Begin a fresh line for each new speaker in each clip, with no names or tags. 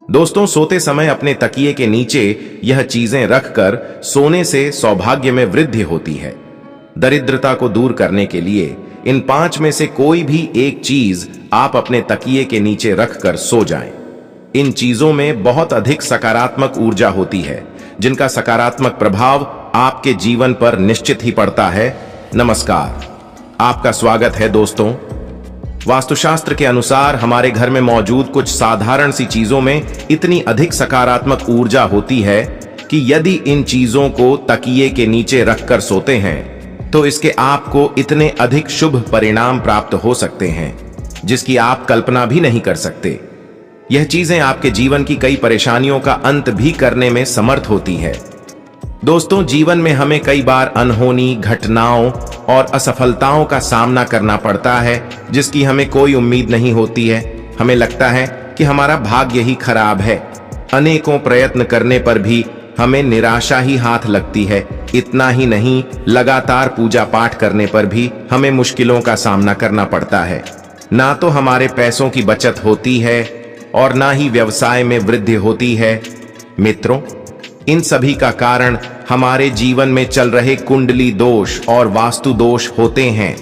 दोस्तों, सोते समय अपने तकिए के नीचे यह चीजें रखकर सोने से सौभाग्य में वृद्धि होती है। दरिद्रता को दूर करने के लिए इन 5 में से कोई भी एक चीज आप अपने तकिए के नीचे रखकर सो जाएं। इन चीजों में बहुत अधिक सकारात्मक ऊर्जा होती है, जिनका सकारात्मक प्रभाव आपके जीवन पर निश्चित ही पड़ता है। नमस्कार, आपका स्वागत है दोस्तों। वास्तुशास्त्र के अनुसार हमारे घर में मौजूद कुछ साधारण सी चीजों में इतनी अधिक सकारात्मक ऊर्जा होती है कि यदि इन चीजों को तकिए के नीचे रखकर सोते हैं तो इसके आपको इतने अधिक शुभ परिणाम प्राप्त हो सकते हैं जिसकी आप कल्पना भी नहीं कर सकते। यह चीजें आपके जीवन की कई परेशानियों का अंत भी करने में समर्थ होती है। दोस्तों, जीवन में हमें कई बार अनहोनी घटनाओं और असफलताओं का सामना करना पड़ता है जिसकी हमें कोई उम्मीद नहीं होती है। हमें लगता है कि हमारा भाग्य ही खराब है। अनेकों प्रयत्न करने पर भी हमें निराशा ही हाथ लगती है। इतना ही नहीं, लगातार पूजा पाठ करने पर भी हमें मुश्किलों का सामना करना पड़ता है। ना तो हमारे पैसों की बचत होती है और ना ही व्यवसाय में वृद्धि होती है। मित्रों, इन सभी का कारण हमारे जीवन में चल रहे कुंडली दोष और वास्तु दोष होते हैं।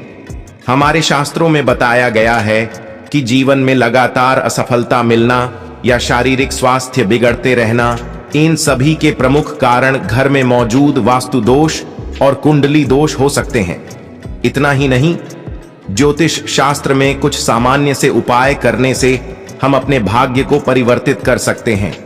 हमारे शास्त्रों में बताया गया है कि जीवन में लगातार असफलता मिलना या शारीरिक स्वास्थ्य बिगड़ते रहना, इन सभी के प्रमुख कारण घर में मौजूद वास्तु दोष और कुंडली दोष हो सकते हैं। इतना ही नहीं, ज्योतिष शास्त्र में कुछ सामान्य से उपाय करने से हम अपने भाग्य को परिवर्तित कर सकते हैं।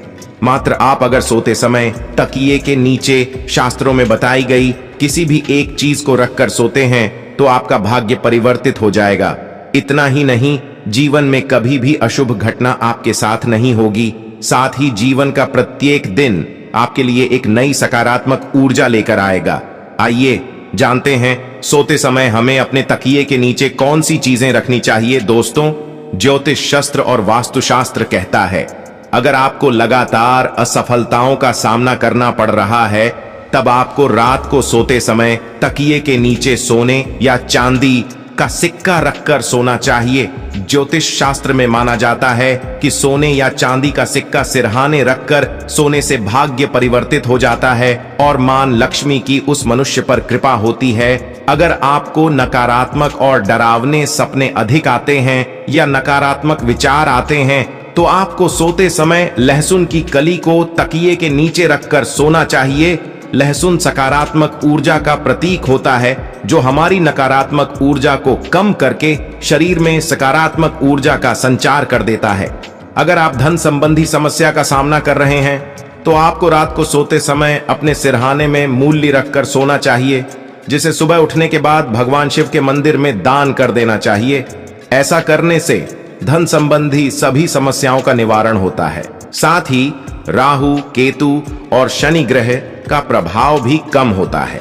मात्र आप अगर सोते समय तकिए के नीचे शास्त्रों में बताई गई किसी भी एक चीज को रखकर सोते हैं तो आपका भाग्य परिवर्तित हो जाएगा। इतना ही नहीं, जीवन में कभी भी अशुभ घटना आपके साथ नहीं होगी। साथ ही जीवन का प्रत्येक दिन आपके लिए एक नई सकारात्मक ऊर्जा लेकर आएगा। आइए जानते हैं सोते समय हमें अपने तकिए के नीचे कौन सी चीजें रखनी चाहिए। दोस्तों, ज्योतिष शास्त्र और वास्तुशास्त्र कहता है, अगर आपको लगातार असफलताओं का सामना करना पड़ रहा है तब आपको रात को सोते समय तकिए के नीचे सोने या चांदी का सिक्का रखकर सोना चाहिए। ज्योतिष शास्त्र में माना जाता है कि सोने या चांदी का सिक्का सिरहाने रखकर सोने से भाग्य परिवर्तित हो जाता है और मां लक्ष्मी की उस मनुष्य पर कृपा होती है। अगर आपको नकारात्मक और डरावने सपने अधिक आते हैं या नकारात्मक विचार आते हैं तो आपको सोते समय लहसुन की कली को तकिए के नीचे रखकर सोना चाहिए। लहसुन सकारात्मक ऊर्जा का प्रतीक होता है जो हमारी नकारात्मक ऊर्जा को कम करके शरीर में सकारात्मक ऊर्जा का संचार कर देता है। अगर आप धन संबंधी समस्या का सामना कर रहे हैं तो आपको रात को सोते समय अपने सिरहाने में मूल्य रखकर सोना चाहिए, जिसे सुबह उठने के बाद भगवान शिव के मंदिर में दान कर देना चाहिए। ऐसा करने से धन संबंधी सभी समस्याओं का निवारण होता है। साथ ही राहु, केतु और शनि ग्रह का प्रभाव भी कम होता है।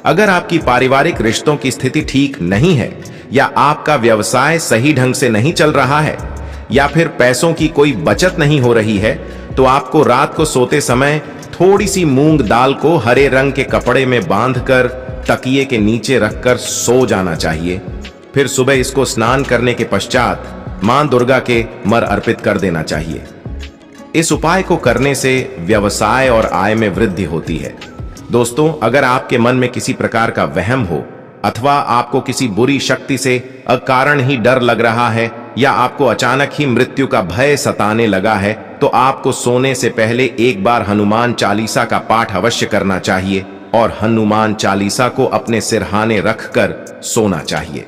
अगर आपकी पारिवारिक रिश्तों की स्थिति ठीक नहीं है या आपका व्यवसाय सही ढंग से नहीं चल रहा है या फिर पैसों की कोई बचत नहीं हो रही है तो आपको रात को सोते समय थोड़ी सी मूंग दाल को हरे रंग के कपड़े में बांधकर तकिए के नीचे रखकर सो जाना चाहिए। फिर सुबह इसको स्नान करने के पश्चात मां दुर्गा के मर अर्पित कर देना चाहिए। इस उपाय को करने से व्यवसाय और आय में वृद्धि होती है। दोस्तों, अगर आपके मन में किसी प्रकार का वहम हो अथवा आपको किसी बुरी शक्ति से अकारण ही डर लग रहा है या आपको अचानक ही मृत्यु का भय सताने लगा है तो आपको सोने से पहले एक बार हनुमान चालीसा का पाठ अवश्य करना चाहिए और हनुमान चालीसा को अपने सिरहाने रखकर सोना चाहिए।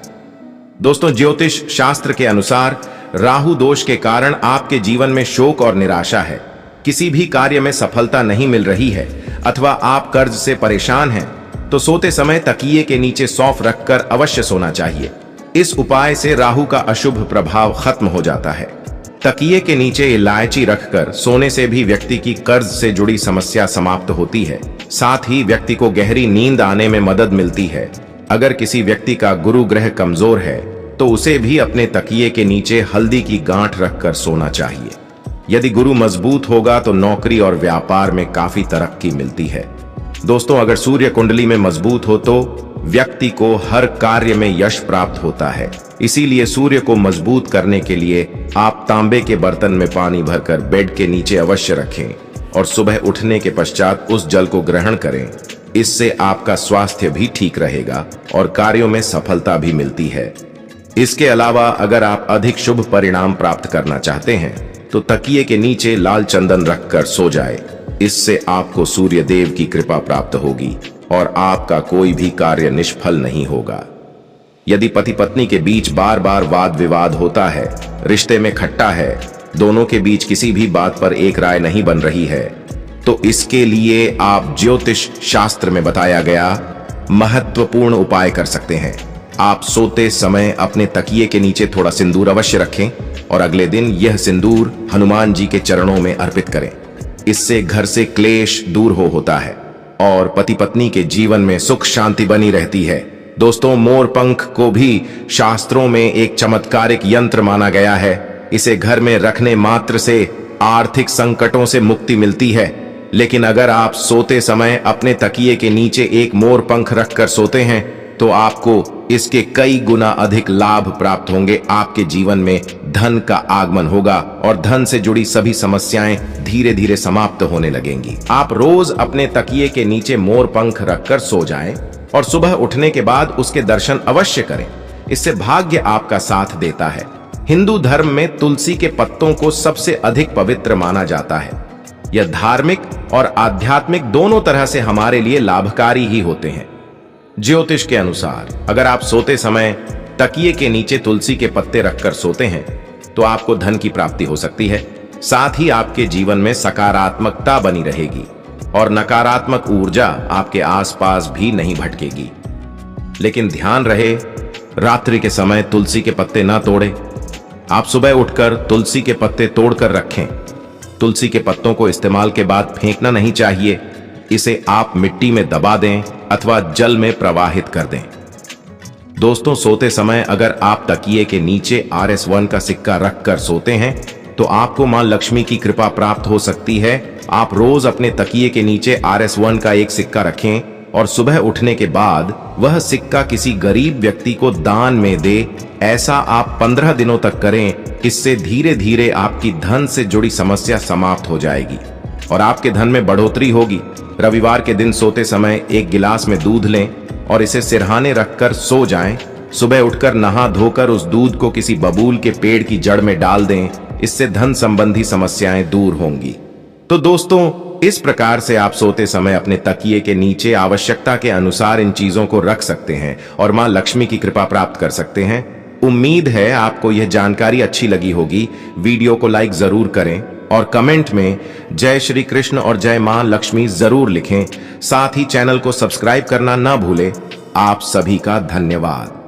दोस्तों, ज्योतिष शास्त्र के अनुसार राहु दोष के कारण आपके जीवन में शोक और निराशा है, किसी भी कार्य में सफलता नहीं मिल रही है अथवा आप कर्ज से परेशान हैं तो सोते समय तकिए के नीचे सौंफ रखकर अवश्य सोना चाहिए। इस उपाय से राहु का अशुभ प्रभाव खत्म हो जाता है। तकिए के नीचे इलायची रखकर सोने से भी व्यक्ति की कर्ज से जुड़ी समस्या समाप्त होती है। साथ ही व्यक्ति को गहरी नींद आने में मदद मिलती है। अगर किसी व्यक्ति का गुरु ग्रह कमजोर है तो उसे भी अपने तकिए के नीचे हल्दी की गांठ रखकर सोना चाहिए। यदि गुरु मजबूत होगा तो नौकरी और व्यापार में काफी तरक्की मिलती है। दोस्तों, अगर सूर्य कुंडली में मजबूत हो तो व्यक्ति को हर कार्य में यश प्राप्त होता है। इसीलिए सूर्य को मजबूत करने के लिए आप तांबे के बर्तन में पानी भरकर बेड के नीचे अवश्य रखें और सुबह उठने के पश्चात उस जल को ग्रहण करें। इससे आपका स्वास्थ्य भी ठीक रहेगा और कार्यों में सफलता भी मिलती है। इसके अलावा अगर आप अधिक शुभ परिणाम प्राप्त करना चाहते हैं तो तकिए के नीचे लाल चंदन रखकर सो जाए। इससे आपको सूर्य देव की कृपा प्राप्त होगी और आपका कोई भी कार्य निष्फल नहीं होगा। यदि पति पत्नी के बीच बार बार वाद विवाद होता है, रिश्ते में खट्टा है, दोनों के बीच किसी भी बात पर एक राय नहीं बन रही है, तो इसके लिए आप ज्योतिष शास्त्र में बताया गया महत्वपूर्ण उपाय कर सकते हैं। आप सोते समय अपने तकिए के नीचे थोड़ा सिंदूर अवश्य रखें और अगले दिन यह सिंदूर हनुमान जी के चरणों में अर्पित करें। इससे घर से क्लेश दूर होता है और पति पत्नी के जीवन में सुख शांति बनी रहती है। दोस्तों, मोर पंख को भी शास्त्रों में एक चमत्कारिक यंत्र माना गया है। इसे घर में रखने मात्र से आर्थिक संकटों से मुक्ति मिलती है। लेकिन अगर आप सोते समय अपने तकिए के नीचे एक मोर पंख रखकर सोते हैं तो आपको इसके कई गुना अधिक लाभ प्राप्त होंगे। आपके जीवन में धन का आगमन होगा और धन से जुड़ी सभी समस्याएं धीरे धीरे समाप्त होने लगेंगी। आप रोज अपने तकिए के नीचे मोर पंख रखकर सो जाएं और सुबह उठने के बाद उसके दर्शन अवश्य करें। इससे भाग्य आपका साथ देता है। हिंदू धर्म में तुलसी के पत्तों को सबसे अधिक पवित्र माना जाता है। यह धार्मिक और आध्यात्मिक दोनों तरह से हमारे लिए लाभकारी ही होते हैं। ज्योतिष के अनुसार अगर आप सोते समय तकिए के नीचे तुलसी के पत्ते रखकर सोते हैं तो आपको धन की प्राप्ति हो सकती है। साथ ही आपके जीवन में सकारात्मकता बनी रहेगी और नकारात्मक ऊर्जा आपके आसपास भी नहीं भटकेगी। लेकिन ध्यान रहे, रात्रि के समय तुलसी के पत्ते ना तोड़ें। आप सुबह उठकर तुलसी के पत्ते तोड़कर रखें। तुलसी के पत्तों को इस्तेमाल के बाद फेंकना नहीं चाहिए। इसे आप मिट्टी में दबा दें अथवा जल में प्रवाहित कर दें। दोस्तों, सोते समय अगर आप तकिए के नीचे RS1 का सिक्का रखकर सोते हैं तो आपको मां लक्ष्मी की कृपा प्राप्त हो सकती है। आप रोज अपने तकिए के नीचे RS1 का एक सिक्का रखें और सुबह उठने के बाद वह सिक्का किसी गरीब व्यक्ति को दान में दे। ऐसा आप 15 दिनों तक करें। इससे धीरे धीरे आपकी धन से जुड़ी समस्या समाप्त हो जाएगी और आपके धन में बढ़ोतरी होगी। रविवार के दिन सोते समय एक गिलास में दूध लें और इसे सिरहाने रखकर सो जाएं। सुबह उठकर नहा धोकर उस दूध को किसी बबूल के पेड़ की जड़ में डाल दें। इससे धन संबंधी समस्याएं दूर होंगी। तो दोस्तों, इस प्रकार से आप सोते समय अपने तकिए के नीचे आवश्यकता के अनुसार इन चीजों को रख सकते हैं और मां लक्ष्मी की कृपा प्राप्त कर सकते हैं। उम्मीद है आपको यह जानकारी अच्छी लगी होगी। वीडियो को लाइक जरूर करें और कमेंट में जय श्री कृष्ण और जय मां लक्ष्मी जरूर लिखें। साथ ही चैनल को सब्सक्राइब करना ना भूलें। आप सभी का धन्यवाद।